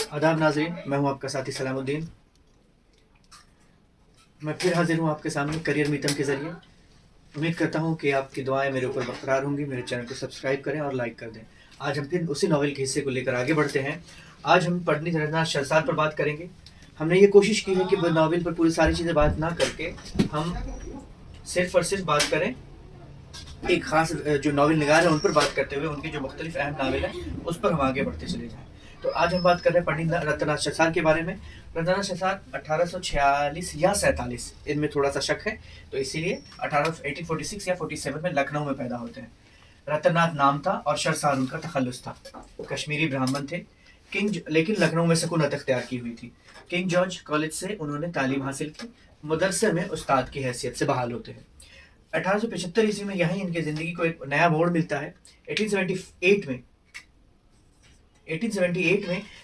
आदाब नाज़रीन, मैं हूं आपका साथी सलामुद्दीन। मैं फिर हाज़िर हूं आपके सामने करियर मीतम के ज़रिए। उम्मीद करता हूं कि आपकी दुआएं मेरे ऊपर बरकरार होंगी। मेरे चैनल को सब्सक्राइब करें और लाइक कर दें। आज हम फिर उसी नॉवेल के हिस्से को लेकर आगे बढ़ते हैं। आज हम पंडित रघुनाथ शहरसाद पर बात करेंगे। हमने ये कोशिश की है कि वो नॉवेल पर पूरी सारी चीज़ें बात ना करके हम सिर्फ और सिर्फ बात करें एक ख़ास जो नॉवेल निगार है उन पर बात करते हुए उनकी जो मुख्तलिफ अहम नावल है उस पर हम आगे बढ़ते चले जाएँ। तो आज हम बात कर रहे हैं पंडित रघुनाथ शहरसाद के बारे में। रघुनाथ शहरसाद 1846 या 47 इनमें थोड़ा सा शक है, तो इसीलिए 1846 या 47 में लखनऊ में पैदा होते हैं। रतननाथ नाम था और शहरसाद उनका तखल्लुस था। कश्मीरी ब्राह्मण थे। लेकिन लखनऊ में सकूनत इख्तियार की हुई थी। किंग जॉर्ज कॉलेज से उन्होंने तालीम हासिल की। मदरसे में उस्ताद की हैसियत से बहाल होते हैं। 1875 ईस्वी में यहीं इनकी जिंदगी को एक नया मोड़ मिलता है। 1878 में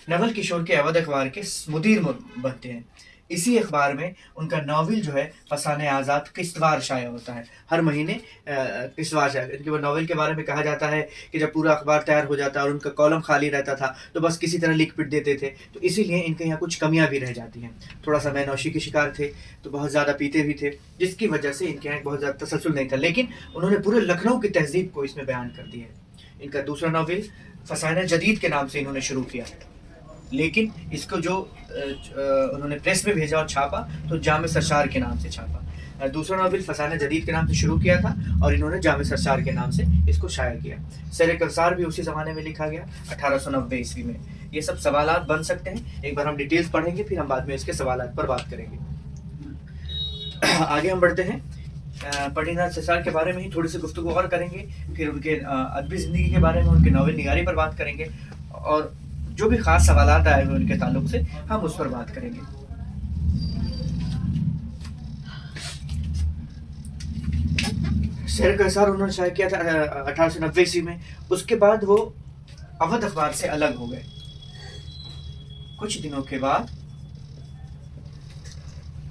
नवल किशोर के अवध अखबार के मुदीर बनते हैं। इसी अखबार में उनका नावल जो है फसाने आज़ाद किस्तवार शाया होता है। हर महीने किस्तवार शाया। इनके नावल के बारे में कहा जाता है कि जब पूरा अखबार तैयार हो जाता है और उनका कॉलम खाली रहता था तो बस किसी तरह लिख पिट देते थे, तो इसीलिए इनके यहाँ कुछ कमियां भी रह जाती हैं। थोड़ा सा मैनौशी के शिकार थे, तो बहुत ज़्यादा पीते भी थे, जिसकी वजह से इनके यहाँ बहुत ज़्यादा तसलसल नहीं था। लेकिन उन्होंने पूरे लखनऊ की तहजीब को इसमें बयान कर दिया है। इनका दूसरा नावल फसाना जदीद के नाम से इन्होंने शुरू किया, लेकिन इसको जो उन्होंने प्रेस में भेजा और छापा तो जामे सरशार के नाम से छापा। दूसरा नावल फसाना जदीद के नाम से शुरू किया था और इन्होंने जामे सरशार के नाम से इसको शाया किया। सर कवसार भी उसी ज़माने में लिखा गया 1890 ईस्वी में। ये सब सवालात बन सकते हैं, एक बार हम डिटेल्स पढ़ेंगे, फिर हम बाद में इसके सवालात पर बात करेंगे। आगे हम बढ़ते हैं। पंडित रघुनाथ शहरसाद के बारे में ही थोड़ी सी गुफ्तगू और करेंगे, फिर उनके अदबी ज़िंदगी के बारे में, उनके नावल निगारी पर बात करेंगे और जो भी ख़ास सवालात आए हुए उनके ताल्लुक से हम उस पर बात करेंगे। शेर का हिसार उन्होंने शाया किया था 1890 ईस्वी में। उसके बाद वो अवध अखबार से अलग हो गए। कुछ दिनों के बाद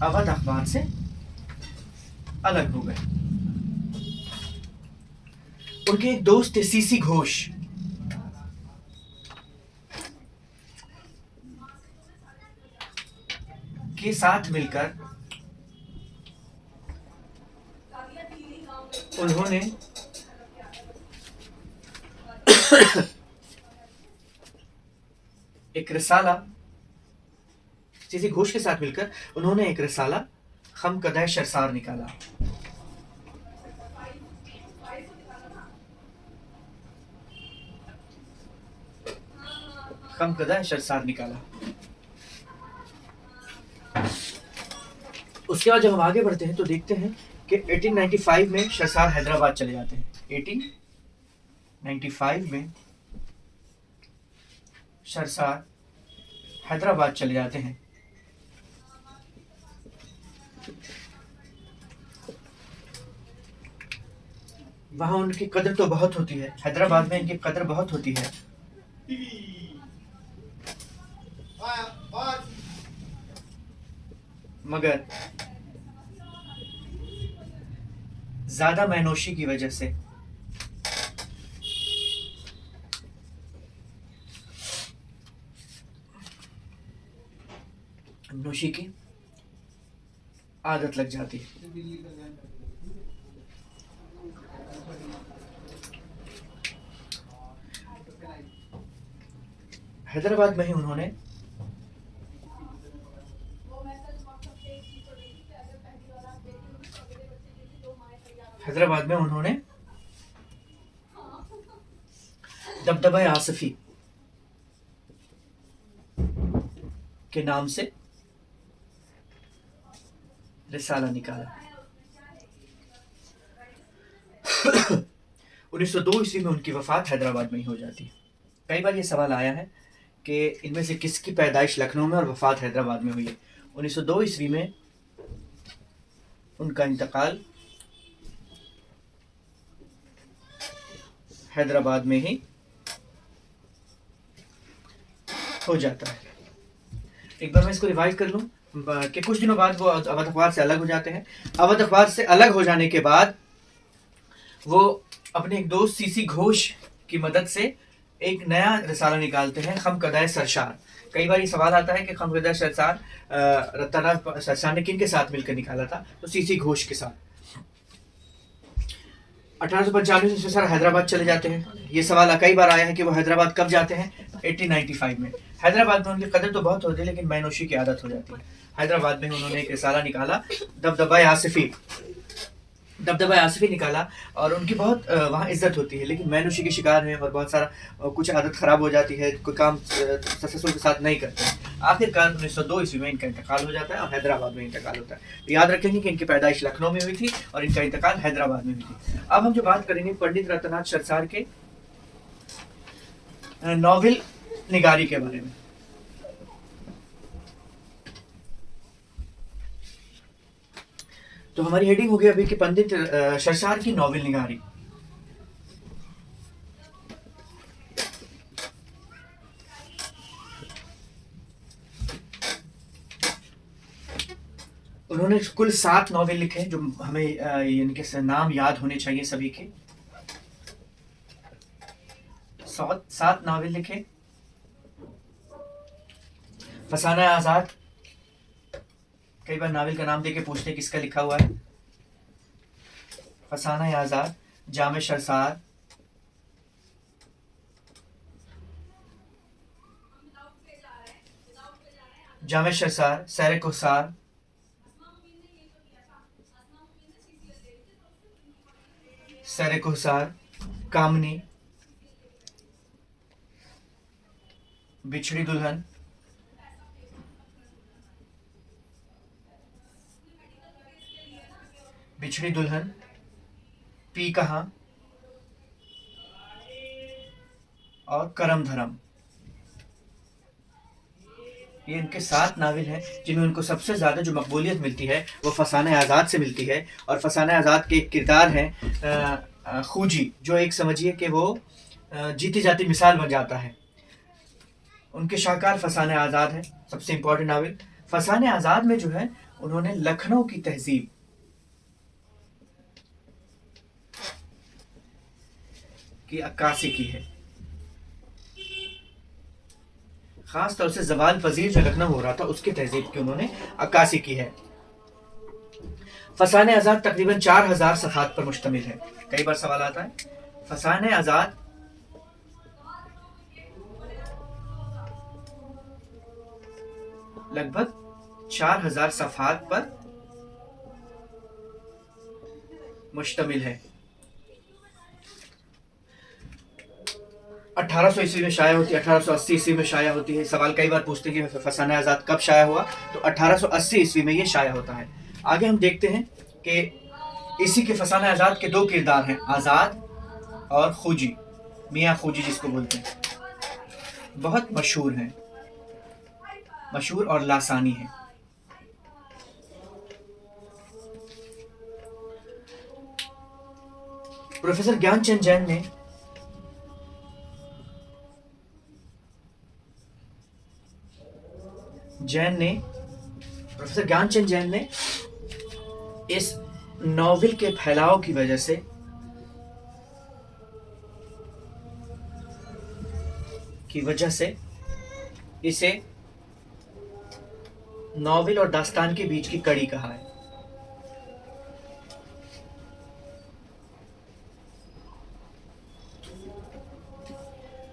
अवध अखबार से अलग हो गए। उनके एक दोस्त थे सीसी घोष। के साथ मिलकर उन्होंने एक रिसाला, सीसी घोष के साथ मिलकर उन्होंने एक रिसाला खमकदह शरसार निकाला। खमकदह शरसार निकाला। उसके बाद जब हम आगे बढ़ते हैं तो देखते हैं कि 1895 में शहरसाद हैदराबाद चले जाते हैं। 1895 में शहरसाद हैदराबाद चले जाते हैं। वहां उनकी कदर तो बहुत होती है, हैदराबाद में इनकी कदर बहुत होती है, मगर ज्यादा मैनोशी की वजह से नोशी की आदत लग जाती है। हैदराबाद में ही उन्होंने दबदबा आसफी के नाम से रिसाला निकाला। 1902 ईस्वी में उनकी वफात हैदराबाद में ही हो जाती है। कई बार ये सवाल आया है कि इनमें से किसकी पैदाइश लखनऊ में और वफात हैदराबाद में हुई है। 1902 ईस्वी में उनका इंतकाल हैदराबाद में ही हो जाता है। एक बार मैं इसको रिवाइज कर लूँ कि कुछ दिनों बाद वो अवध अखबार से अलग हो जाते हैं। अवध अखबार से अलग हो जाने के बाद वो अपने एक दोस्त सीसी घोष की मदद से एक नया रिसाला निकालते हैं, खमकदाए सरशार। कई बार ये सवाल आता है कि खमकदाए सरशार रत्नानाथ सरशार ने किन के साथ मिलकर निकाला था? तो सीसी घोष के साथ। 1895 में सर हैदराबाद चले जाते हैं। ये सवाल कई बार आया है कि वो हैदराबाद कब जाते हैं? 1895 में। हैदराबाद में उनकी कदर तो बहुत होती है, लेकिन मैनोशी की आदत हो जाती है। हैदराबाद में उन्होंने एक रिसाला निकाला, दबदबा आसिफी। दबदबा आसिफी निकाला और उनकी बहुत वहाँ इज्जत होती है, लेकिन मैनोशी के शिकार हैं और बहुत सारा कुछ आदत खराब हो जाती है, कोई काम ससुर के साथ नहीं करते हैं। आखिरकार 1902 ईस्वी में इनका इंतकाल हो जाता है और हैदराबाद में इंतकाल होता है। तो याद रखेंगे कि इनकी पैदाइश लखनऊ में हुई थी और इनका इंतकाल हैदराबाद में हुई थी। अब हम जो बात करेंगे पंडित रत्नानाथ सरसार के नॉवेल निगारी के बारे में। तो हमारी हेडिंग हो गई अभी कि पंडित सरसार की नॉवेल निगारी। उन्होंने कुल 7 नॉवेल लिखे जो हमें इनके नाम याद होने चाहिए सभी के। 7 नॉवेल लिखे। फसाना आजाद, कई बार नावल का नाम देके पूछते हैं किसका लिखा हुआ है। फसाना आजाद, जामे सरसार, जामे सरसार, सैर कोसार, सैर कोसार, कामनी, बिछड़ी दुल्हन, बिछड़ी दुल्हन, पी कहां और करम धरम। ये इनके 7 नावल हैं जिनमें उनको सबसे ज़्यादा जो मकबूलियत मिलती है वो फसाना आज़ाद से मिलती है। और फसाना आज़ाद के एक किरदार हैं खूजी, जो एक समझिए कि वो जीती जाती मिसाल बन जाता है। उनके शाहकार फसाना आज़ाद है, सबसे इम्पोर्टेंट नावल। फसाना आज़ाद में जो है उन्होंने लखनऊ की तहजीब की अक्कासी की है। खास तौर से जवाल पजीर जो लखनऊ हो रहा था उसकी तहजीब की उन्होंने अक्कासी की है। फसाने आजाद तकरीबन 4000 सफ़हात पर मुश्तमिल है। कई बार सवाल आता है, फसाने आजाद लगभग 4000 सफ़हात पर मुश्तमिल है। 1800 ईस्वी में शाया होती है, 1880 ईस्वी में शाया होती है। सवाल कई बार पूछते हैं कि फसाना आज़ाद कब शाया हुआ, तो 1880 ईस्वी में ये शाया होता है। आगे हम देखते हैं कि इसी के फसाना आज़ाद के 2 किरदार हैं, आज़ाद और खूजी, मियाँ खूजी जिसको बोलते हैं, बहुत मशहूर हैं, मशहूर और लासानी हैं। प्रोफेसर ज्ञानचंद प्रोफेसर ज्ञानचंद जैन ने इस नॉवेल के फैलाव की वजह से इसे नॉवेल और दास्तान के बीच की कड़ी कहा है।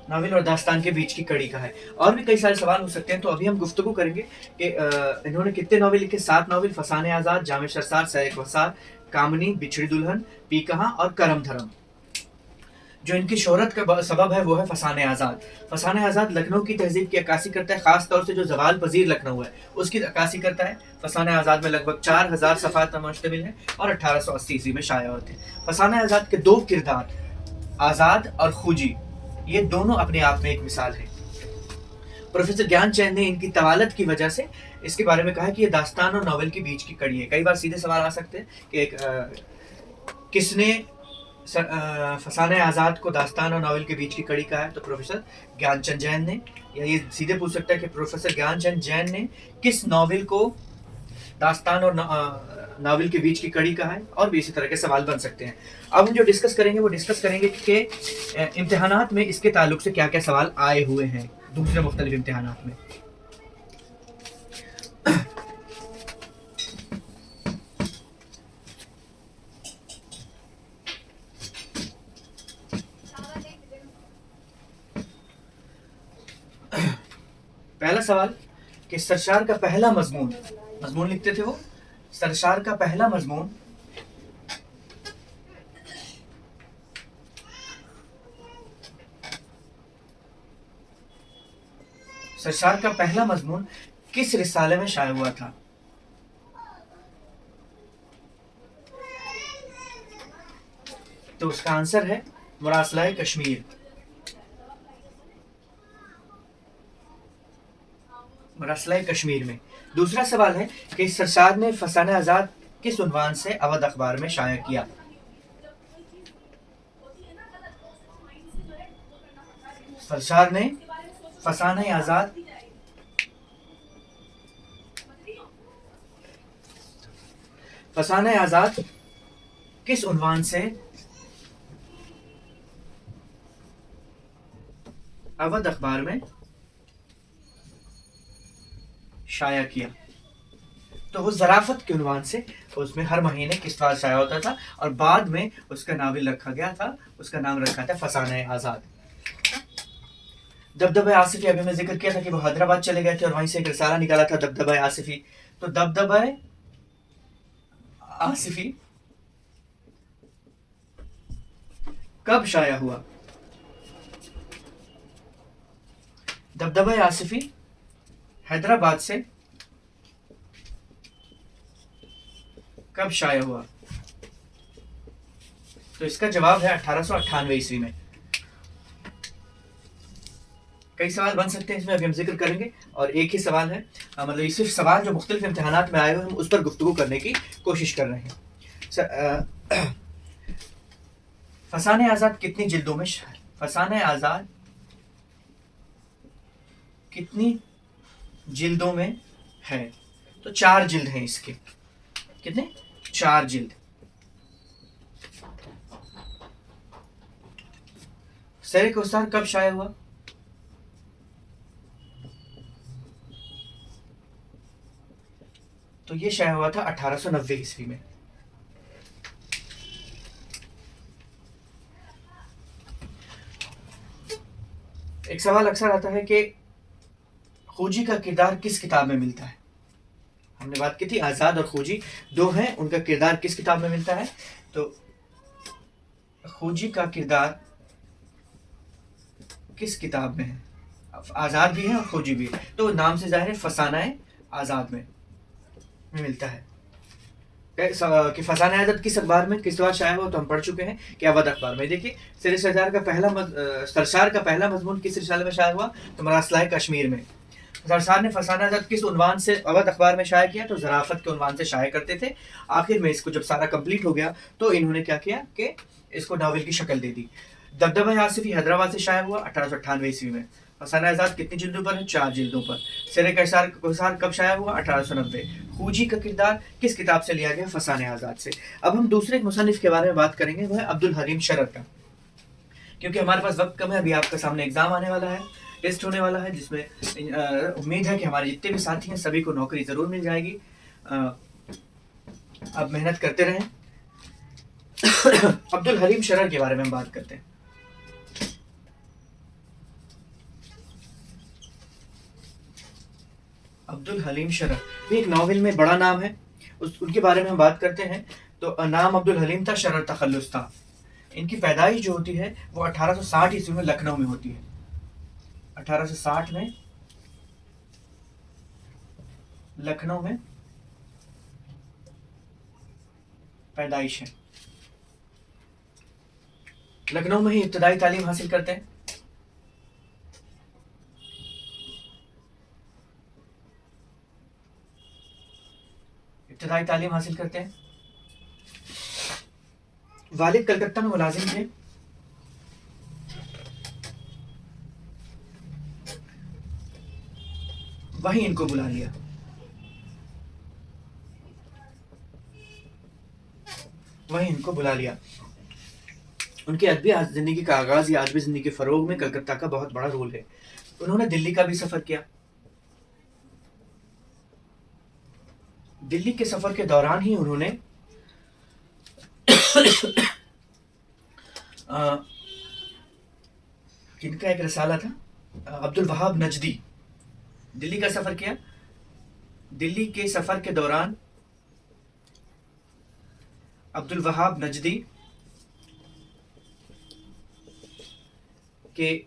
नॉवेल और दास्तान के बीच की कड़ी का है। और भी कई सारे सवाल हो सकते हैं, तो अभी हम गुफ्तगू करेंगे कि इन्होंने कितने नॉवेल लिखे। 7 नॉवेल, फसाने आज़ाद, जामे सरसार, सैर कोसार, कामनी, बिछड़ी दुल्हन, पी कहां और करम धरम। जो इनकी शोहरत का सबब है वो है फसाने आज़ाद। फसाने आज़ाद लखनऊ की तहजीब की अक्कासी करता है, खास तौर से जो जवाल पजीर लखनऊ है उसकी अक्कासी करता है। फसाने आज़ाद में लगभग 4000 सफ़हात पर मुश्तमिल है और 1880 ईस्वी में शाया होते हैं। फसाने आज़ाद के 2 किरदार, आज़ाद और खूजी, ये दोनों अपने आप में एक मिसाल है। प्रोफेसर ज्ञानचंद ने इनकी तवालत की वजह से इसके बारे में कहा कि ये दास्तान और नॉवेल के बीच की कड़ी है। कई बार सीधे सवाल आ सकते हैं कि किसने फसाने आज़ाद को दास्तान और नॉवेल के बीच की कड़ी कहा है, तो प्रोफेसर ज्ञानचंद जैन ने। या ये सीधे पूछ सकता है कि प्रोफेसर ज्ञानचंद जैन ने किस नॉवेल को दास्तान और नावल के बीच की कड़ी कहाँ है, और भी इसी तरह के सवाल बन सकते हैं। अब हम जो डिस्कस करेंगे वो डिस्कस करेंगे कि इम्तिहानात में इसके ताल्लुक से क्या क्या सवाल आए हुए हैं दूसरे मुख्तलिफ इम्तिहानात में। पहला सवाल कि सरशार का पहला मजमून, मजमून लिखते थे वो, सरशार का पहला मजमून सरशार का पहला मजमून किस रिसाले में शाया हुआ था? तो उसका आंसर है मुरासलाए कश्मीर। मुरासलाए कश्मीर में। दूसरा सवाल है कि सरशार ने फसाने आजाद किस उन्वान से अवध अखबार में शाया किया? सरशार ने फसाने आजाद किस उन्वान से अवध अखबार में शाया किया? तो वो ज़राफ़त के उन्वान से उसमें हर महीने किस्तवार शाया होता था और बाद में उसका नावल रखा गया था, उसका नाम रखा था फसाने आज़ाद। दबदबा आसिफी, अभी मैं जिक्र किया था कि वो हैदराबाद चले गए थे और वहीं से एक रिसाला निकाला था दबदबा आसिफी। तो दबदबा आसिफी कब शाया हुआ? दबदबा आसिफी हैदराबाद से कब शाया हुआ? तो इसका जवाब है 1898 ईस्वी में। कई सवाल बन सकते हैं इसमें, अभी हम जिक्र करेंगे, और एक ही सवाल है, मतलब ये सिर्फ सवाल जो मुख्तलिफ इम्तिहानात में आए हुए हम उस पर गुफ्तगू करने की कोशिश कर रहे हैं। फसाने आज़ाद कितनी जिल्दों में फसाने आज़ाद कितनी जिल्दों में है? तो 4 जिल्द हैं इसके। कितने? 4 जिल्द। सरे कौसार कब शाया हुआ? तो ये शाया हुआ था 1890 ईस्वी में। एक सवाल अक्सर आता है कि खूजी का किरदार किस किताब में मिलता है? हमने बात की थी आज़ाद और खूजी दो हैं, उनका किरदार किस किताब में मिलता है? तो खूजी का किरदार किस किताब में है? आज़ाद भी है और खूजी भी है, तो नाम से जाहिर है फसाना आज़ाद में मिलता है। कि फसाना आज़ाद किस अखबार में किस बार शाया हुआ? तो हम पढ़ चुके हैं कि अवध अखबार में। देखिए सरशार का पहला मजमून किस रिसाले में शाया हुआ? तो मरासलाए कश्मीर में। सरशार ने फसाना आज़ाद किस उन्वान से अवध अखबार में शाया किया? तो ज़राफ़त के उन्वान से शाया करते थे। आखिर में इसको जब सारा कंप्लीट हो गया तो इन्होंने क्या किया कि इसको नावल की शक्ल दे दी। दबदबा आसिफी हैदराबाद से शाया हुआ 1898 ईस्वी में। फसाना आज़ाद कितनी जिल्दों पर है? 4 जिल्दों पर। सिर कौसार कब शाया हुआ? 1890। खूजी का किरदार किस किताब से लिया गया? फसाने आज़ाद से। अब हम दूसरे मुसन्निफ के बारे में बात करेंगे, वह है अब्दुल हलीम शरर का। क्योंकि हमारे पास वक्त कम है, अभी आपका सामने एग्जाम आने वाला है, टेस्ट होने वाला है, जिसमें उम्मीद है कि हमारे जितने भी साथी हैं सभी को नौकरी ज़रूर मिल जाएगी। अब मेहनत करते रहें। अब्दुल हलीम शरर के बारे में हम बात करते हैं। अब्दुल हलीम शरर भी एक नावल में बड़ा नाम है, उनके बारे में हम बात करते हैं। तो नाम अब्दुल हलीम था, शरर तखल्लुस था। इनकी पैदाइश जो होती है वो 1860 ईस्वी में लखनऊ में होती है। 1860 में लखनऊ में पैदाइश है। लखनऊ में ही इब्तदाई तालीम हासिल करते हैं। इब्तदाई तालीम हासिल करते हैं। वालिद कलकत्ता में मुलाजिम थे। वहीं इनको बुला लिया। वहीं इनको बुला लिया। उनकी अदबी ज़िंदगी का आगाज़ या अदबी ज़िंदगी के फ़रोग़ में कलकत्ता का बहुत बड़ा रोल है। उन्होंने दिल्ली का भी सफ़र किया। दिल्ली के सफ़र के दौरान ही उन्होंने किनका एक रसाला था, अब्दुल वहाब नजदी, दिल्ली का सफ़र किया। दिल्ली के सफ़र के दौरान अब्दुल वहाब नजदी के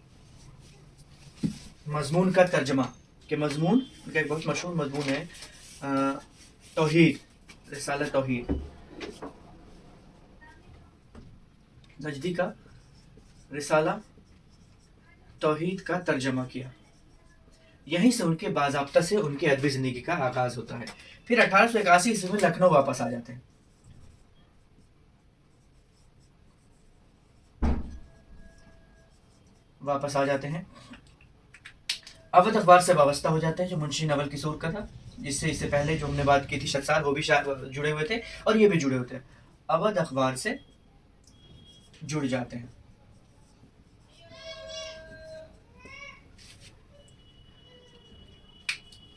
मज़मून का तर्जमा, के मज़मून उनका एक बहुत मशहूर मज़मून है तौहीद, रिसाला तौहीद, नजदी का रिसाला तौहीद का तर्जमा किया। यहीं से उनके बाज़ाब्ता से उनके अदबी ज़िंदगी का आगाज़ होता है। फिर 1881 ईस्वी में लखनऊ वापस आ जाते हैं। अवध अखबार से वाबस्ता हो जाते हैं, जो मुंशी नवल किशोर का था, जिससे इससे पहले जो हमने बात की थी शख्सार, वो भी जुड़े हुए थे और ये भी जुड़े हुए थे। अवध अखबार से जुड़ जाते हैं।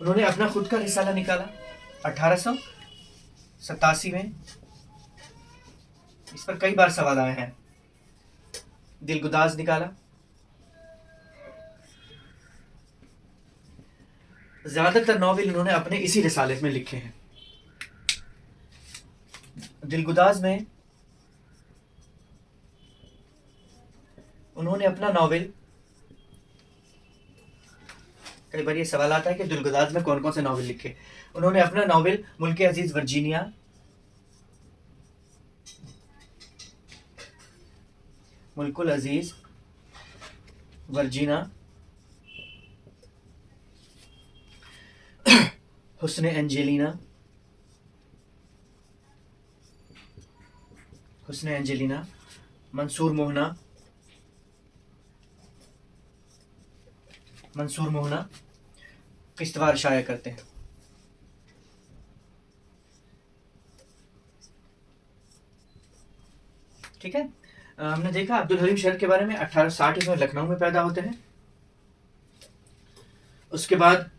उन्होंने अपना खुद का रिसाला निकाला 1887 में। इस पर कई बार सवाल आए हैं। दिलगुदाज निकाला। ज्यादातर नॉवेल उन्होंने अपने इसी रिसाले में लिखे हैं। दिलगुदाज में उन्होंने अपना नॉवेल, कई बार ये सवाल आता है कि दिलगुदाज में कौन कौन से नॉवेल लिखे। उन्होंने अपना नॉवेल मुल्क अजीज वर्जीनिया, मुल्कुल अजीज वर्जीना, हुस्न एंजेलिना, मंसूर मोहना किश्तवाड़ शाया करते हैं। ठीक है। हमने देखा अब्दुल हलीम शेर के बारे में। 1860 ईस्वी में लखनऊ में पैदा होते हैं। उसके बाद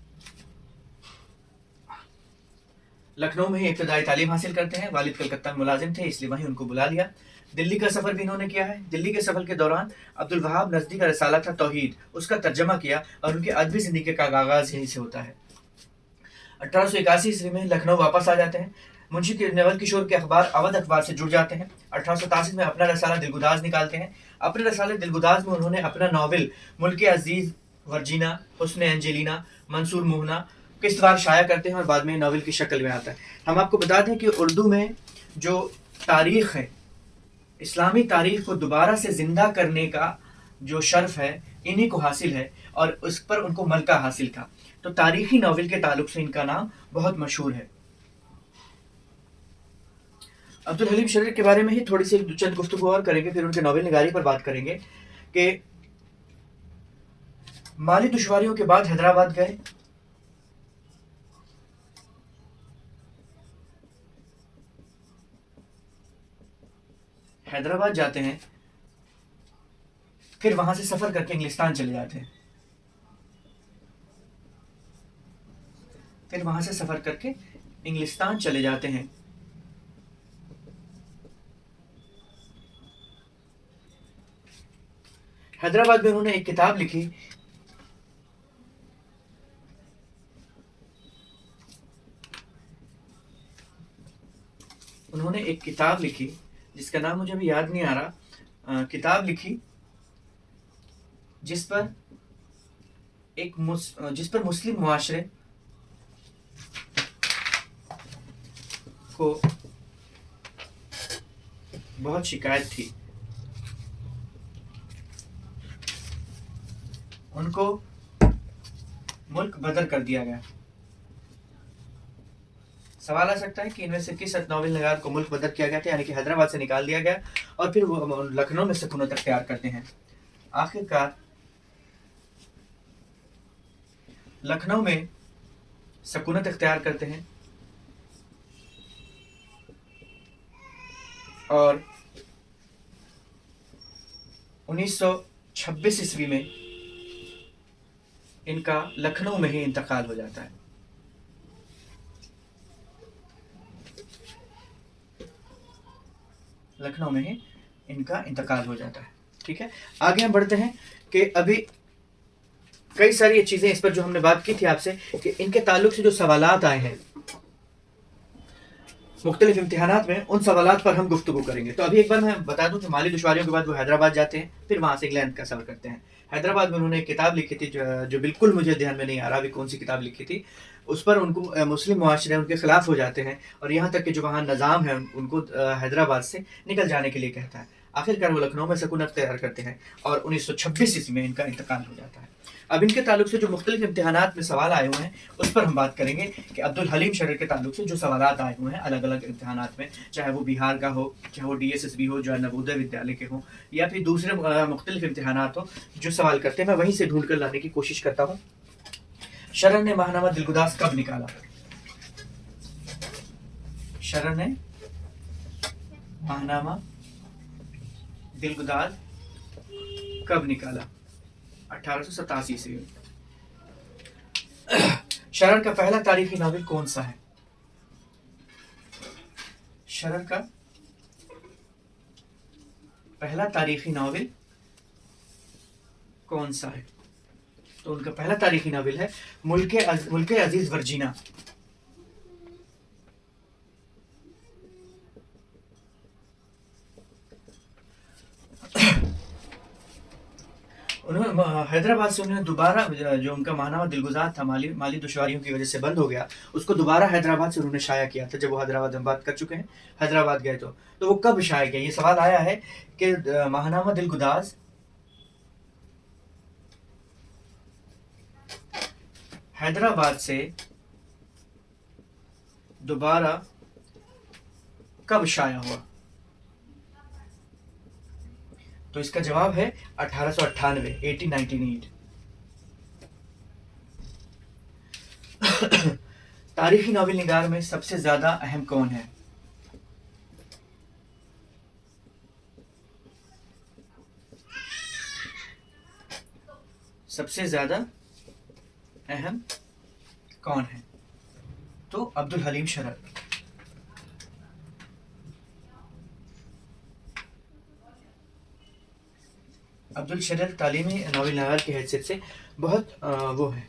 लखनऊ में ही इब्तदाई तालीम हासिल करते हैं। वालिद कलकत्ता में मुलाजिम थे, इसलिए वहीं उनको बुला लिया। दिल्ली का सफ़र भी इन्होंने किया है। दिल्ली के सफ़र के दौरान अब्दुल वहाब नजदी का रिसाला था तौहीद, उसका तर्जमा किया और उनके अदबी ज़िंदगी का आगाज़ यहीं से होता है। 1881 ईस्वी में लखनऊ वापस आ जाते हैं। मुंशी नवल किशोर के अखबार अवध अखबार से जुड़ जाते हैं। 1887 में अपना रसाला दिलगुदाज निकालते हैं। अपने रसाले दिलगुदाज में उन्होंने अपना नॉवल मुल्क अजीज वर्जीना, हुस्न एंजेलिना, मंसूर मोहना किश्तवाड़ शाया करते हैं और बाद में नॉवल की शक्ल में आता है। हम आपको बता दें कि उर्दू में जो तारीख़ है, इस्लामी तारीख़ को दोबारा से ज़िंदा करने का जो शर्फ है, इन्हीं को हासिल है और उस पर उनको मलका हासिल था। तो तारीख़ी नॉवल के ताल्लुक से इनका नाम बहुत मशहूर है। अब्दुल हलीम शेर के बारे में ही थोड़ी सी चंद गुफ्तगू और करेंगे, फिर उनके नॉवल निगारी पर बात करेंगे कि माली दुश्वारियों के बाद हैदराबाद गए। हैदराबाद जाते हैं, फिर वहां से सफर करके इंग्लिस्तान चले जाते हैं। हैदराबाद में उन्होंने एक किताब लिखी, जिसका नाम मुझे अभी याद नहीं आ रहा। किताब लिखी जिस पर मुस्लिम मुआशरे को बहुत शिकायत थी। उनको मुल्क बदर कर दिया गया। सवाल आ सकता है कि इनमें से किस नॉवेल नगार को मुल्क बदर किया गया था, यानी कि हैदराबाद से निकाल दिया गया और फिर वो लखनऊ में सुकूनत अख्तियार करते हैं। आखिरकार लखनऊ में सुकूनत अख्तियार करते हैं। और 1926 ईस्वी में इनका लखनऊ में ही इंतकाल हो जाता है। लखनऊ में ही इनका इंतकाल हो जाता है। ठीक है, आगे हम बढ़ते हैं कि अभी कई सारी चीजें इस पर जो हमने बात की थी आपसे कि इनके ताल्लुक से जो सवालात आए हैं मुख्तलिफ इम्तिहानात में, उन सवालात पर हम गुफ्तगू करेंगे। तो अभी एक बार मैं बता दूं कि माली दुश्वारियों के बाद वो हैदराबाद जाते हैं, फिर वहां से इंग्लैंड का सफर करते हैं। हैदराबाद में उन्होंने एक किताब लिखी थी जो बिल्कुल मुझे ध्यान में नहीं आ रहा अभी कौन सी किताब लिखी थी। उस पर उनको मुस्लिम मुआशरे उनके खिलाफ हो जाते हैं और यहाँ तक कि जो वहाँ निज़ाम है उनको हैदराबाद से निकल जाने के लिए कहता है। आखिरकार वो लखनऊ में सकूनत तैयार करते हैं और 1926 ईस्वी में इनका इंतकाल हो जाता है। अब इनके ताल्लुक से जो मुख्तलिफ इम्तिहानात में सवाल आए हुए हैं उस पर हम बात करेंगे कि अब्दुल हलीम शर्र के ताल्लुक से जो सवालात आए हुए हैं अलग अलग इम्तिहानात में, चाहे वो बिहार का हो, चाहे वो DSSB हो, जो नवोदय विद्यालय के हो, या फिर दूसरे मुख्तलिफ इम्तिहानात हो, जो सवाल करते हैं मैं वहीं से ढूंढ कर लाने की कोशिश करता हूँ। शर्र ने माहनामा दिलगुदास कब निकाला? शर्र ने माहनामा दिलगुदास कब निकाला? 1887 ईस्वी में। शर्र का पहला तारीखी नावल कौन सा है? शर्र का पहला तारीखी नावल कौन सा है? तो उनका पहला तारीखी नावल है मुल्के अजीज वर्जीना। उन्होंने हैदराबाद से उन्होंने दोबारा जो उनका माहनामा दिलगुजार था माली दुश्वारियों की वजह से बंद हो गया, उसको दोबारा हैदराबाद से उन्होंने शाया किया था। जब वो हैदराबाद हम बात कर चुके हैं, हैदराबाद गए तो वो कब शाया किया? ये सवाल आया है कि माहनामा दिलगुदास हैदराबाद से दोबारा कब शाया हुआ? तो इसका जवाब है 1898, 1898। तारीखी नावल निगार में सबसे ज्यादा अहम कौन है? सबसे ज्यादा अहम कौन है? तो अब्दुल हलीम शर्र। अब्दुल शर्र तालीमी नावल नगार की हैसियत से बहुत वो है।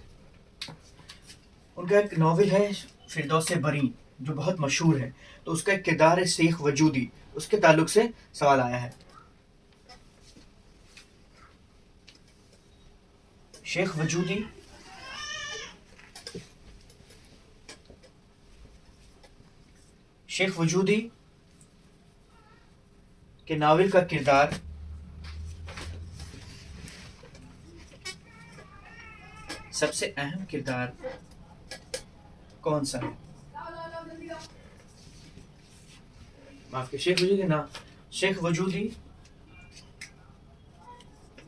उनका एक नावल है फिरदौस बरी जो बहुत मशहूर है, तो उसका एक किरदार है शेख वजूदी, उसके ताल्लुक से सवाल आया है। शेख वजूदी के नावल का किरदार सबसे अहम किरदार कौन सा है? माफ कीजिए, शेख वजूदी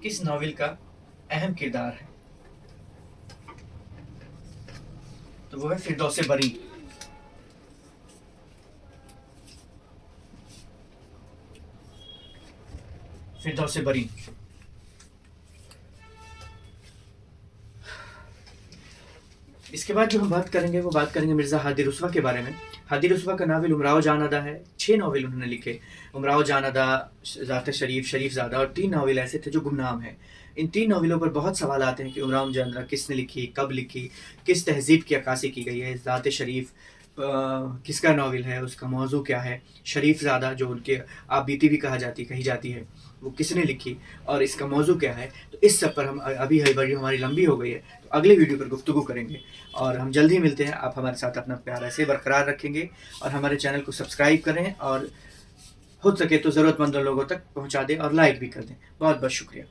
किस नावल का अहम किरदार है? तो वो है फिरदौस बरी। फिरदौस बरी। इसके बाद जो हम बात करेंगे वो बात करेंगे मिर्ज़ा हादी रुस्वा के बारे में। हादी रुस्वा का नावल उमराव जान अदा है। 6 नावल उन्होंने लिखे, उमराव जान अदा, ज़ात शरीफ, शरीफ ज़ादा, और 3 नावल ऐसे थे जो गुमनाम हैं। इन 3 नावलों पर बहुत सवाल आते हैं कि उमराव जान अदा किसने लिखी, कब लिखी, किस तहजीब की अक्कासी की गई है, ज़ात शरीफ किसका नावल है, उसका मौजू क्या है, शरीफ ज़ादा जो उनके आप बीती भी कही जाती है, वो किसने लिखी और इसका मौजू क्या है। तो इस सब पर हम अभी वीडियो हमारी लंबी हो गई है, तो अगले वीडियो पर गुफ्तगू करेंगे और हम जल्द ही मिलते हैं। आप हमारे साथ अपना प्यार ऐसे बरकरार रखेंगे और हमारे चैनल को सब्सक्राइब करें और हो सके तो ज़रूरतमंद लोगों तक पहुंचा दें और लाइक भी कर दें। बहुत बहुत शुक्रिया।